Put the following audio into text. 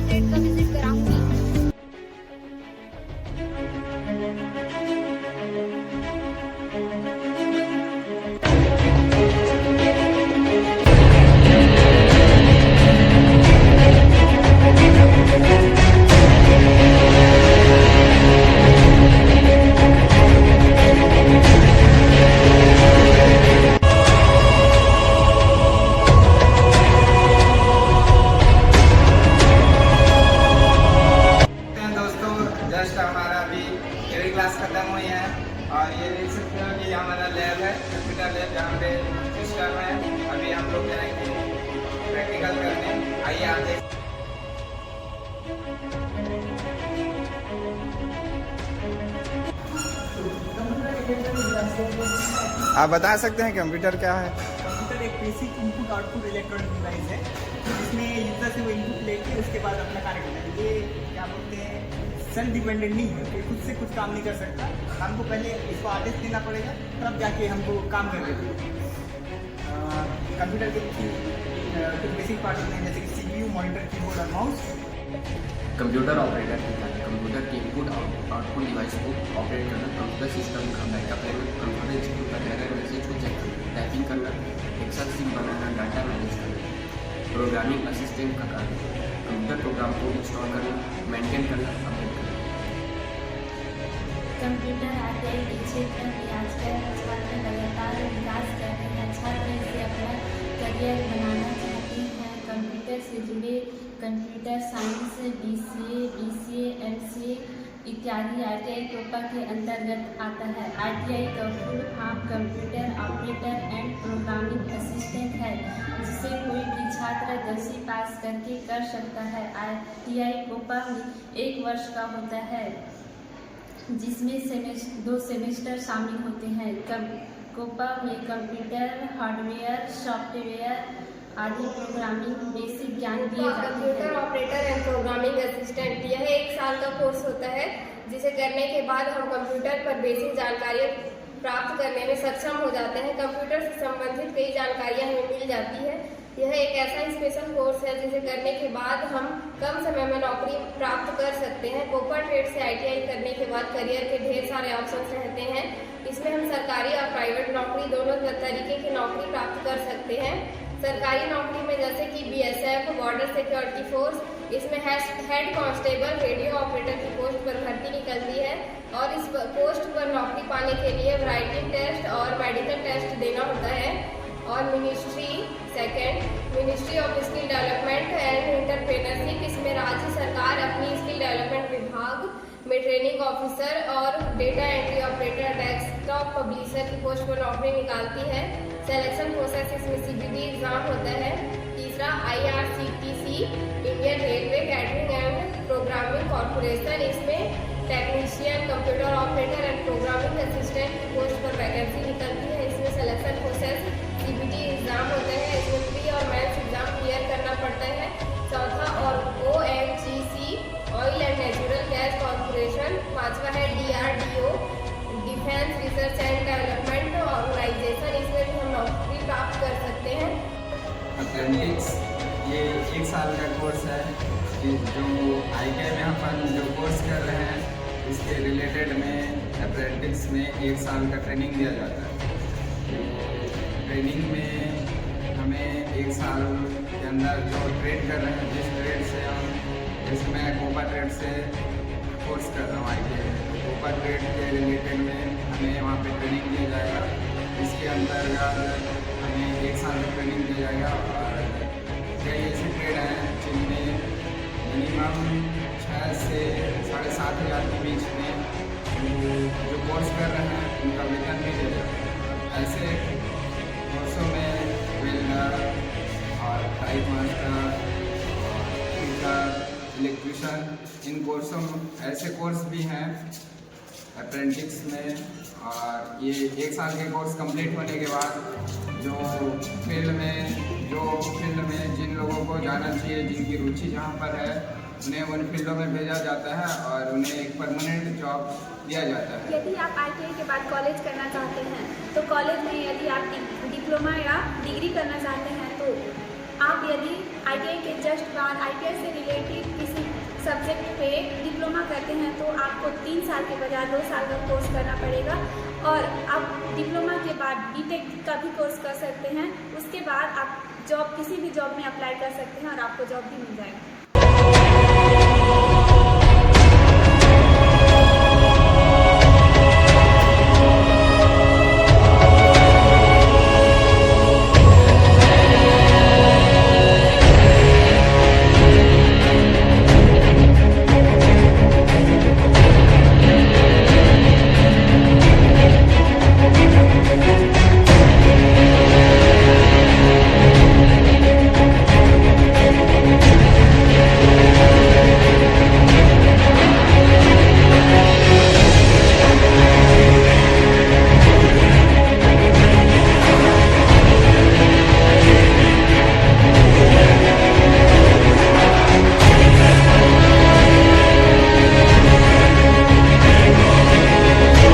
Trade का visit कराऊंगी। Just हमारा अभी थ्योरी क्लास खत्म हुई है और ये देख सकते हो कि हमारा लैब है, कंप्यूटर लैब, जहाँ पे सिस्टम है। अभी हम लोग जाएंगे प्रैक्टिकल करने। आइए आप देख। आप बता सकते हैं कंप्यूटर क्या है? कंप्यूटर एक basic input output electronic device है जिसमें यूजर से वो इनपुट लेके उसके बाद अपना कार्य करना है। ये क्या बोलते हैं, सेल्फ डिपेंडेंट नहीं है, कोई खुद से कुछ काम नहीं कर सकता। हमको पहले इसको आदेश देना पड़ेगा, तब जाके हमको काम कर देते। कंप्यूटर के कुछ बेसिक पार्ट होते हैं जैसे कि CPU, मॉनिटर, कीबोर्ड और माउस। कंप्यूटर ऑपरेटर की जाए कंप्यूटर की इनपुट आउटपुट डिवाइस को ऑपरेट करना, कंप्यूटर सिस्टम का बैकअप लेना, कंप्यूटर इंस्टीट्यूट का एरर मैसेज को चेक करना, टाइपिंग करना, एक्सेल शीट बनाना, डाटा मैनेज करना, प्रोग्रामिंग असिस्टेंट का कार्य, कंप्यूटर प्रोग्राम को इंस्टॉल करना, मेंटेन करना, अपडेट करना। कंप्यूटर आईटीआई के क्षेत्र में आजकल छात्र लगातार विकास कर रहे हैं। छात्र इसे अपना करियर बनाना चाहते हैं। कंप्यूटर से जुड़े कंप्यूटर साइंस, BCA, MCA इत्यादि आईटीआई कोपा के अंतर्गत आता है। आईटीआई का full form computer operator and programming assistant है, जिसे कोई भी छात्र 10वीं पास करके कर सकता है। आईटीआई कोपा में 1 वर्ष का होता है, जिसमें 2 सेमेस्टर शामिल होते हैं। कोपा में कंप्यूटर हार्डवेयर, सॉफ्टवेयर आदि प्रोग्रामिंग बेसिक ज्ञान दिए जाते हैं। Computer operator and programming assistant यह 1 साल का कोर्स होता है, जिसे करने के बाद हम कंप्यूटर पर बेसिक जानकारी प्राप्त करने में सक्षम हो जाते हैं। कंप्यूटर से संबंधित कई जानकारियाँ हमें मिल जाती है। यह एक ऐसा स्पेशल कोर्स है जिसे करने के बाद हम कम समय में नौकरी प्राप्त कर सकते हैं। कोपा ट्रेड से आईटीआई करने के बाद करियर के ढेर सारे ऑप्शंस रहते हैं। इसमें हम सरकारी और प्राइवेट नौकरी दोनों तरीके की नौकरी प्राप्त कर सकते हैं। सरकारी नौकरी में जैसे कि BSF बॉर्डर सिक्योरिटी फोर्स, इसमें हेड कांस्टेबल रेडियो ऑपरेटर की पोस्ट पर भर्ती निकलती है और इस पोस्ट पर नौकरी पाने के लिए राइटिंग टेस्ट और मेडिकल टेस्ट देना होता है। और ministry of skill development and entrepreneurship, इसमें राज्य सरकार अपनी स्किल डेवलपमेंट विभाग में ट्रेनिंग ऑफिसर और data entry operator, desktop publisher की पोस्ट पर नौकरी निकालती है। सिलेक्शन प्रोसेस इसमें CBT एग्जाम होता है। तीसरा IRCTC Indian railway catering and programming corporation, इसमें technician, computer operator and programming assistant की पोस्ट पर वैकेंसी निकलती है। इसमें सिलेक्शन प्रोसेस CBT एग्जाम होता है। इसमें प्री और मेंस एग्जाम क्लियर करना पड़ता है। चौथा और ONGC oil and natural gas corporation. पांचवा है DRDO defence research and development organisation, इसमें भी हम नौकरी प्राप्त कर सकते हैं। अप्रेंटिस ये 1 साल का कोर्स है कि जो ITI में अपन जो कोर्स कर रहे हैं इसके रिलेटेड में अप्रेंटिस में 1 साल का ट्रेनिंग दिया जाता है। ट्रेनिंग में हमें 1 साल के अंदर जो ट्रेड कर रहे हैं, जिस ट्रेड से हम, जैसे मैं कोपा ट्रेड से कोर्स कर रहा हूँ ITI में, तो कोपा ट्रेड के रिलेटेड में हमें वहाँ पे ट्रेनिंग दिया जाएगा। इसके अंतर्गत हमें 1 साल का ट्रेनिंग दिया जाएगा और कई ऐसे ट्रेड हैं जिनमें मिनिमम 6 से 7.5 हज़ार के बीच में जो कोर्स कर रहे हैं उनका वेतन भी दिया जाता है। ऐसे कोर्सों में वेल्डर और पाइप मास्टर, इलेक्ट्रिशियन, इन कोर्सों में ऐसे कोर्स भी हैं अप्रेंटिस में। और ये 1 साल के कोर्स कंप्लीट होने के बाद जो फील्ड में जिन लोगों को जाना चाहिए, जिनकी रुचि जहाँ पर है, उन्हें उन फील्डों में भेजा जाता है और उन्हें एक परमानेंट जॉब दिया जाता है। यदि आप ITI के बाद कॉलेज करना चाहते हैं तो कॉलेज में यदि आप डिप्लोमा या डिग्री करना चाहते हैं तो आप यदि ITI के जस्ट बाद ITI से रिलेटेड किसी सब्जेक्ट पे डिप्लोमा करते हैं तो आपको 3 साल के बजाय 2 साल का कोर्स करना पड़ेगा, और आप डिप्लोमा के बाद BTech का भी कोर्स कर सकते हैं। उसके बाद आप जॉब, किसी भी जॉब में अप्लाई कर सकते हैं और आपको जॉब भी मिल जाएगा।